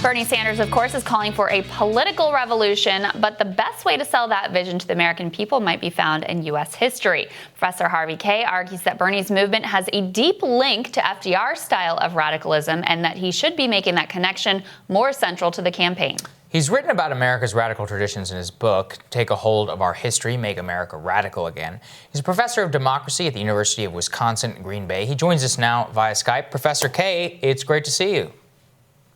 Bernie Sanders, of course, is calling for a political revolution, but the best way to sell that vision to the American people might be found in U.S. history. Professor Harvey Kaye argues that Bernie's movement has a deep link to FDR's style of radicalism and that he should be making that connection more central to the campaign. He's written about America's radical traditions in his book, Take a Hold of Our History, Make America Radical Again. He's a professor of democracy at the University of Wisconsin, Green Bay. He joins us now via Skype. Professor Kaye, it's great to see you.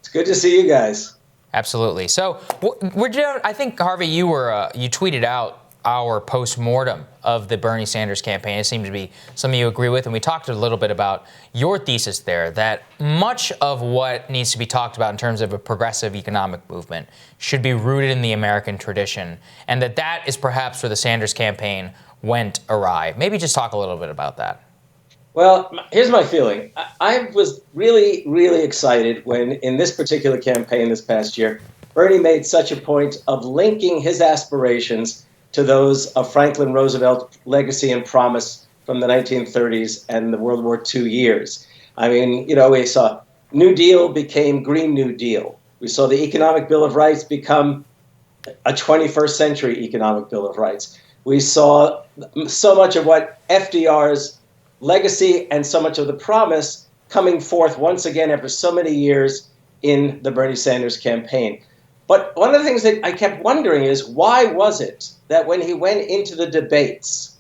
It's good to see you guys. Absolutely. So, I think, Harvey, you tweeted out our post-mortem of the Bernie Sanders campaign. It seemed to be something you agree with, and we talked a little bit about your thesis there, that much of what needs to be talked about in terms of a progressive economic movement should be rooted in the American tradition, and that is perhaps where the Sanders campaign went awry. Maybe just talk a little bit about that. Well, here's my feeling. I was really, really excited when, in this particular campaign this past year, Bernie made such a point of linking his aspirations to those of Franklin Roosevelt's legacy and promise from the 1930s and the World War II years. I mean, we saw New Deal became Green New Deal. We saw the Economic Bill of Rights become a 21st century Economic Bill of Rights. We saw so much of what FDR's legacy and so much of the promise coming forth once again after so many years in the Bernie Sanders campaign. But one of the things that I kept wondering is, why was it that when he went into the debates,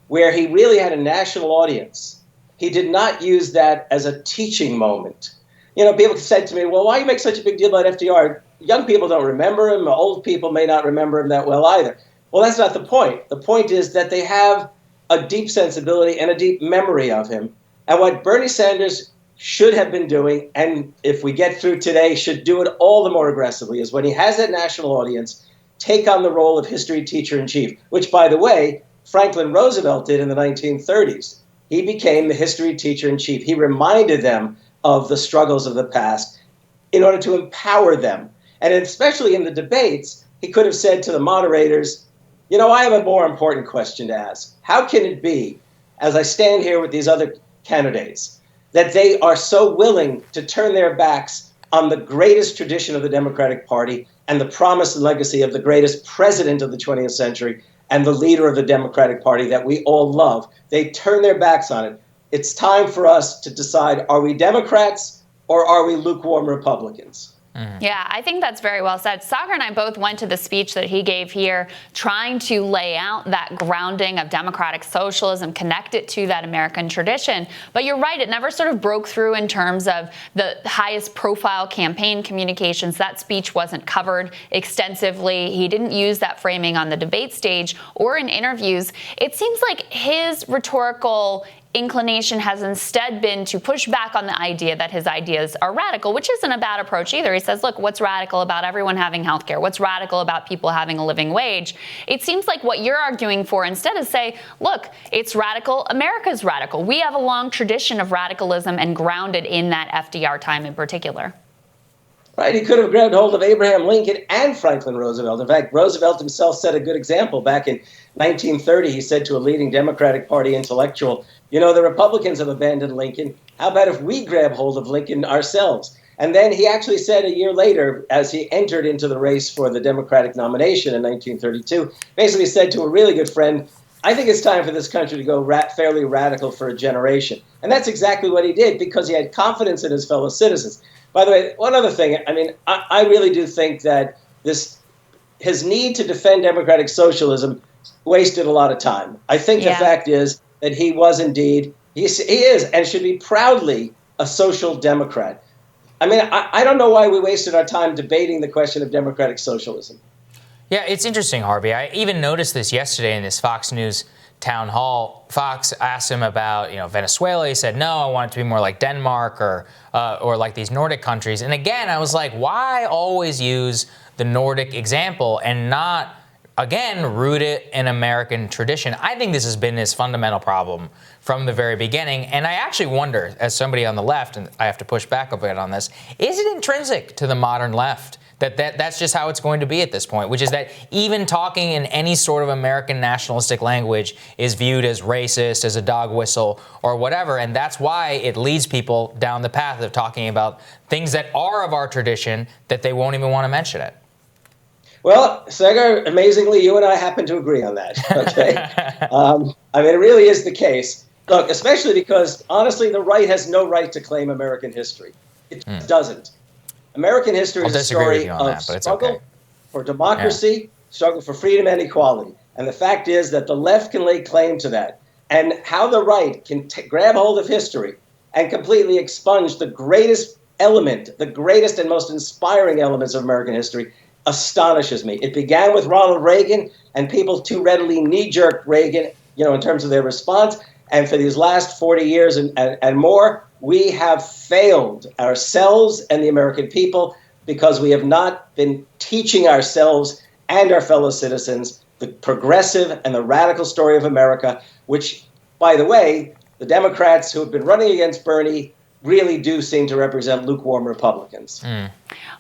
where he really had a national audience, he did not use that as a teaching moment? People said to me, well, why you make such a big deal about FDR? Young people don't remember him. Old people may not remember him that well either. Well, that's not the point. The point is that they have a deep sensibility and a deep memory of him. And what Bernie Sanders should have been doing, and if we get through today, should do it all the more aggressively, is when he has that national audience, take on the role of history teacher-in-chief, which, by the way, Franklin Roosevelt did in the 1930s. He became the history teacher-in-chief. He reminded them of the struggles of the past in order to empower them. And especially in the debates, he could have said to the moderators, I have a more important question to ask. How can it be, as I stand here with these other candidates, that they are so willing to turn their backs on the greatest tradition of the Democratic Party and the promise and legacy of the greatest president of the 20th century and the leader of the Democratic Party that we all love? They turn their backs on it. It's time for us to decide, are we Democrats or are we lukewarm Republicans? Yeah, I think that's very well said. Sagar and I both went to the speech that he gave here, trying to lay out that grounding of democratic socialism, connect it to that American tradition. But you're right, it never sort of broke through in terms of the highest profile campaign communications. That speech wasn't covered extensively. He didn't use that framing on the debate stage or in interviews. It seems like his rhetorical inclination has instead been to push back on the idea that his ideas are radical, which isn't a bad approach either. He says, look, what's radical about everyone having health care? What's radical about people having a living wage? It seems like what you're arguing for instead is say, look, it's radical. America's radical. We have a long tradition of radicalism and grounded in that FDR time in particular. Right, he could have grabbed hold of Abraham Lincoln and Franklin Roosevelt. In fact, Roosevelt himself set a good example. Back in 1930, he said to a leading Democratic Party intellectual, the Republicans have abandoned Lincoln. How about if we grab hold of Lincoln ourselves? And then he actually said a year later, as he entered into the race for the Democratic nomination in 1932, basically said to a really good friend, I think it's time for this country to go fairly radical for a generation. And that's exactly what he did, because he had confidence in his fellow citizens. By the way, one other thing, I really do think that his need to defend democratic socialism wasted a lot of time. I think the fact is that he was indeed, he is, and should be proudly a social democrat. I don't know why we wasted our time debating the question of democratic socialism. Yeah, it's interesting, Harvey. I even noticed this yesterday in this Fox News town hall. Fox asked him about, Venezuela. He said, no, I want it to be more like Denmark or like these Nordic countries. And again, I was like, why always use the Nordic example and not, again, root it in American tradition? I think this has been his fundamental problem from the very beginning. And I actually wonder, as somebody on the left, and I have to push back a bit on this, is it intrinsic to the modern left That's just how it's going to be at this point, which is that even talking in any sort of American nationalistic language is viewed as racist, as a dog whistle, or whatever. And that's why it leads people down the path of talking about things that are of our tradition that they won't even want to mention it. Well, Sagar, amazingly, you and I happen to agree on that. Okay, I mean, it really is the case. Look, especially because, honestly, the right has no right to claim American history. It doesn't. American history is a story of struggle for democracy, struggle for freedom and equality. And the fact is that the left can lay claim to that. And how the right can grab hold of history and completely expunge the greatest element, the greatest and most inspiring elements of American history astonishes me. It began with Ronald Reagan, and people too readily knee-jerk Reagan, in terms of their response. And for these last 40 years and more, we have failed ourselves and the American people because we have not been teaching ourselves and our fellow citizens the progressive and the radical story of America, which, by the way, the Democrats who have been running against Bernie really do seem to represent lukewarm Republicans.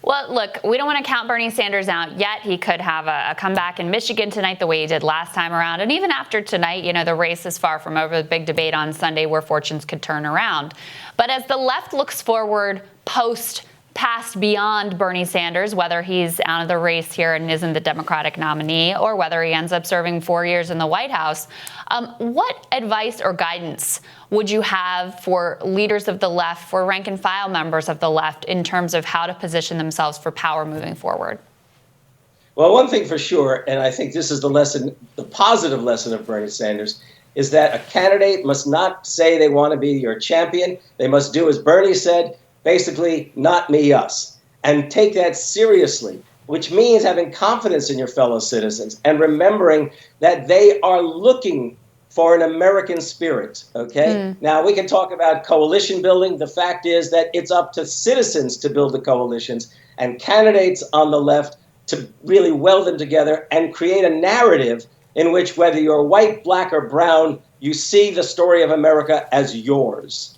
Well, look, we don't want to count Bernie Sanders out yet. He could have a comeback in Michigan tonight the way he did last time around. And even after tonight, the race is far from over. The big debate on Sunday where fortunes could turn around. But as the left looks forward past beyond Bernie Sanders, whether he's out of the race here and isn't the Democratic nominee, or whether he ends up serving 4 years in the White House, what advice or guidance would you have for leaders of the left, for rank and file members of the left, in terms of how to position themselves for power moving forward? Well, one thing for sure, and I think this is the lesson, the positive lesson of Bernie Sanders, is that a candidate must not say they want to be your champion. They must do as Bernie said, basically, not me, us, and take that seriously, which means having confidence in your fellow citizens and remembering that they are looking for an American spirit, okay? Now, we can talk about coalition building. The fact is that it's up to citizens to build the coalitions and candidates on the left to really weld them together and create a narrative in which, whether you're white, black, or brown, you see the story of America as yours.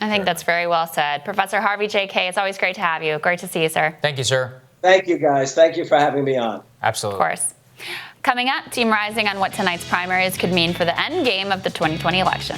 I think that's very well said. Professor Harvey J. Kaye, it's always great to have you. Great to see you, sir. Thank you, sir. Thank you, guys. Thank you for having me on. Absolutely. Of course. Coming up, Team Rising on what tonight's primaries could mean for the end game of the 2020 election.